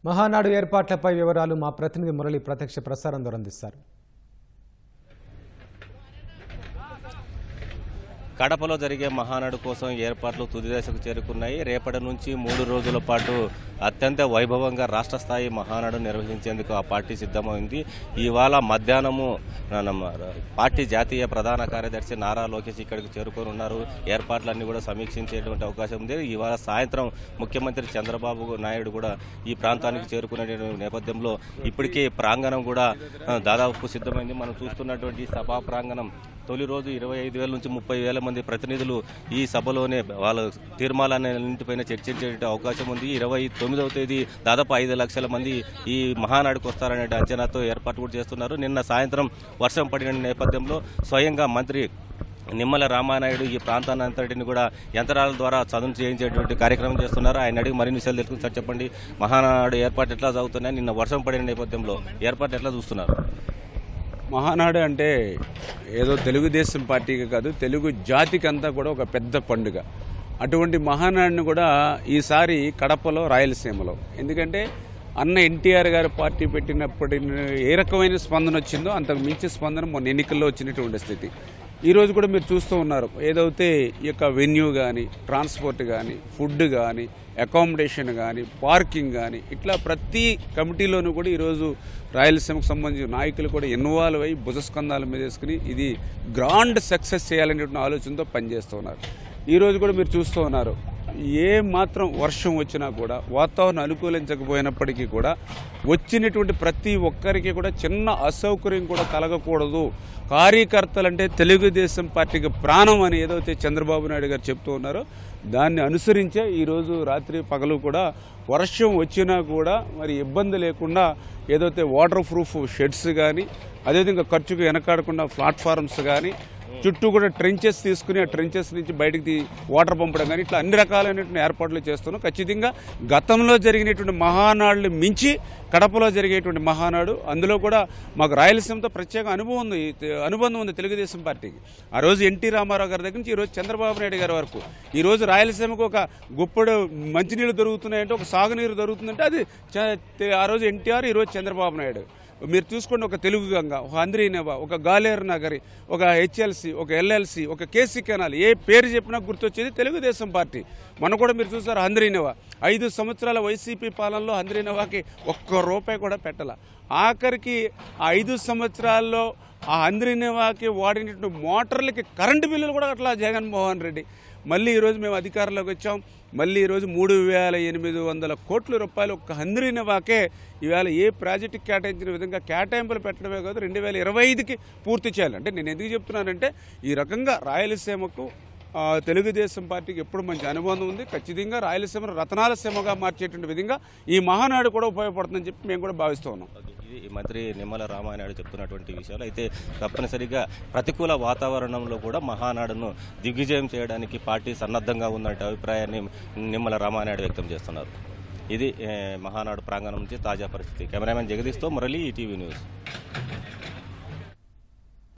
మహానాడు ఏర్పాట్లపై వివరాలు మా ప్రతినిధి మురళి ప్రత్యక్ష ప్రసారం ద్వారా అందిస్తారు. కడపలో జరిగే మహానాడు కోసం ఏర్పాట్లు తుది దశకు చేరుకున్నాయి. రేపటి నుంచి 3 రోజుల పాటు అత్యంత వైభవంగా రాష్ట్ర స్థాయి మహానాడు నిర్వహించేందుకు ఆ పార్టీ సిద్ధమైంది. ఇవాళ మధ్యాహ్నము పార్టీ జాతీయ ప్రధాన కార్యదర్శి నారా లోకేష్ ఇక్కడికి చేరుకొని ఉన్నారు. ఏర్పాట్లన్నీ కూడా సమీక్షించేటువంటి అవకాశం ఉంది. ఇవాళ సాయంత్రం ముఖ్యమంత్రి చంద్రబాబు నాయుడు కూడా ఈ ప్రాంతానికి చేరుకునే నేపథ్యంలో ఇప్పటికే ప్రాంగణం కూడా దాదాపు సిద్ధమైంది. మనం చూస్తున్నటువంటి సభా ప్రాంగణం తొలి రోజు 25,000 నుంచి 30,000 మంది ప్రతినిధులు ఈ సభలోనే వాళ్ళ తీర్మానాలన్నింటిపైన చర్చించే అవకాశం ఉంది. 29వ తేదీ దాదాపు 5 లక్షల మంది ఈ మహానాడుకు వస్తారనే అంచనాతో ఏర్పాటు కూడా చేస్తున్నారు. నిన్న సాయంత్రం వర్షం పడిన నేపథ్యంలో స్వయంగా మంత్రి నిమ్మల రామానాయుడు ఈ ప్రాంతాన్ని అంతటిని కూడా యంత్రాల ద్వారా చదును చేయించేటువంటి కార్యక్రమం చేస్తున్నారు. ఆయన అడిగి మరిన్ని విషయాలు తెలుసుకుని సార్ చెప్పండి, మహానాడు ఏర్పాటు ఎట్లా సాగుతున్నాయి? నిన్న వర్షం పడిన నేపథ్యంలో ఏర్పాటు ఎట్లా చూస్తున్నారు? మహానాడు అంటే ఏదో తెలుగుదేశం పార్టీకి కాదు, తెలుగు జాతికి అంతా కూడా ఒక పెద్ద పండుగ. అటువంటి మహానాడుని కూడా ఈసారి కడపలో, రాయలసీమలో, ఎందుకంటే అన్న ఎన్టీఆర్ గారు పార్టీ పెట్టినప్పటి ఏ రకమైన స్పందన వచ్చిందో అంతకు మించి స్పందన మొన్న ఎన్నికల్లో వచ్చినటువంటి స్థితి. ఈరోజు కూడా మీరు చూస్తూ ఉన్నారు. ఏదైతే ఈ యొక్క వెన్యూ కానీ, ట్రాన్స్పోర్ట్ కానీ, ఫుడ్ కానీ, అకామిడేషన్ కానీ, పార్కింగ్ కానీ, ఇట్లా ప్రతి కమిటీలోనూ కూడా ఈరోజు రాయలసీమకు సంబంధించిన నాయకులు కూడా ఇన్వాల్వ్ అయ్యి భుజస్కంధాల మీద వేసుకుని ఇది గ్రాండ్ సక్సెస్ చేయాలనేటువంటి ఆలోచనతో పనిచేస్తూ ఉన్నారు. ఈరోజు కూడా మీరు చూస్తూ ఉన్నారు. ఏ మాత్రం వర్షం వచ్చినా కూడా, వాతావరణం అనుకూలించకపోయినప్పటికీ కూడా వచ్చినటువంటి ప్రతి ఒక్కరికి కూడా చిన్న అసౌకర్యం కూడా కలగకూడదు. కార్యకర్తలంటే తెలుగుదేశం పార్టీకి ప్రాణం అని ఏదైతే చంద్రబాబు నాయుడు గారు చెప్తూ ఉన్నారో దాన్ని అనుసరించే ఈరోజు రాత్రి పగలు కూడా వర్షం వచ్చినా కూడా మరి ఇబ్బంది లేకుండా ఏదైతే వాటర్ ప్రూఫ్ షెడ్స్ కానీ, అదేవిధంగా ఖర్చుకు వెనకాడకుండా ప్లాట్ఫారమ్స్ కానీ, చుట్టూ కూడా ట్రెంచెస్ తీసుకుని ఆ ట్రెంచెస్ నుంచి బయటికి వాటర్ పంపడం కానీ, ఇట్లా అన్ని రకాలైనటువంటి ఏర్పాట్లు చేస్తున్నాం. ఖచ్చితంగా గతంలో జరిగినటువంటి మహానాడులు మించి కడపలో జరిగేటువంటి మహానాడు, అందులో కూడా మాకు రాయలసీమతో ప్రత్యేక అనుబంధం ఉంది తెలుగుదేశం పార్టీకి. ఆ రోజు ఎన్టీ రామారావు గారి దగ్గర నుంచి ఈరోజు చంద్రబాబు నాయుడు గారి వరకు ఈరోజు రాయలసీమకు ఒక గుప్పడు మంచినీళ్ళు దొరుకుతున్నాయంటే, ఒక సాగునీరు దొరుకుతుందంటే అది ఆ రోజు ఎన్టీఆర్, ఈరోజు చంద్రబాబు నాయుడు. మీరు చూసుకోండి, ఒక తెలుగు గంగ, ఒక అంద్రీనేవ, ఒక గాలేరు నగరి, ఒక హెచ్ఎల్సి, ఒక ఎల్ఎల్సి, ఒక కేసీ కెనాల్, ఏ పేరు చెప్పినా గుర్తొచ్చేది తెలుగుదేశం పార్టీ. మనం కూడా మీరు చూసారు అంద్రీనేవ 5 సంవత్సరాల వైసీపీ పాలనలో అంద్రీనేవాకి ₹1 కూడా పెట్టాల. ఆఖరికి ఆ 5 సంవత్సరాల్లో ఆ అంద్రీనేవాకి వాడినటువంటి మోటార్లకి కరెంటు బిల్లులు కూడా అట్లా జగన్మోహన్ రెడ్డి. మళ్ళీ ఈరోజు మేము అధికారంలోకి వచ్చాం. మళ్ళీ ఈరోజు 3,800 కోట్ల రూపాయలు ఒక్క అంద్రీనేవాకే ఈవేళ ఏ ప్రాజెక్టుకి కేటాయించిన విధంగా కేటాయింపులు పెట్టడమే కాదు 2025కి పూర్తి చేయాలి. అంటే నేను ఎందుకు చెప్తున్నానంటే ఈ రకంగా రాయలసీమకు తెలుగుదేశం పార్టీకి ఎప్పుడు మంచి అనుబంధం ఉంది. ఖచ్చితంగా రాయలసీమ రతనాల సీమగా మార్చేటువంటి విధంగా ఈ మహానాడు కూడా ఉపయోగపడుతుందని చెప్పి మేము కూడా భావిస్తూ ఉన్నాం. ఇది మంత్రి నిమ్మల రామానాయుడు చెప్తున్నటువంటి విషయాలు. అయితే తప్పనిసరిగా ప్రతికూల వాతావరణంలో కూడా మహానాడును దిగ్విజయం చేయడానికి పార్టీ సన్నద్ధంగా ఉన్నటువంటి అభిప్రాయాన్ని నిమ్మల రామానాయుడు వ్యక్తం చేస్తున్నారు. ఇది మహానాడు ప్రాంగణం నుంచి తాజా పరిస్థితి. కెమెరామెన్ జగదీష్తో మురళి, ఈటీవీ న్యూస్.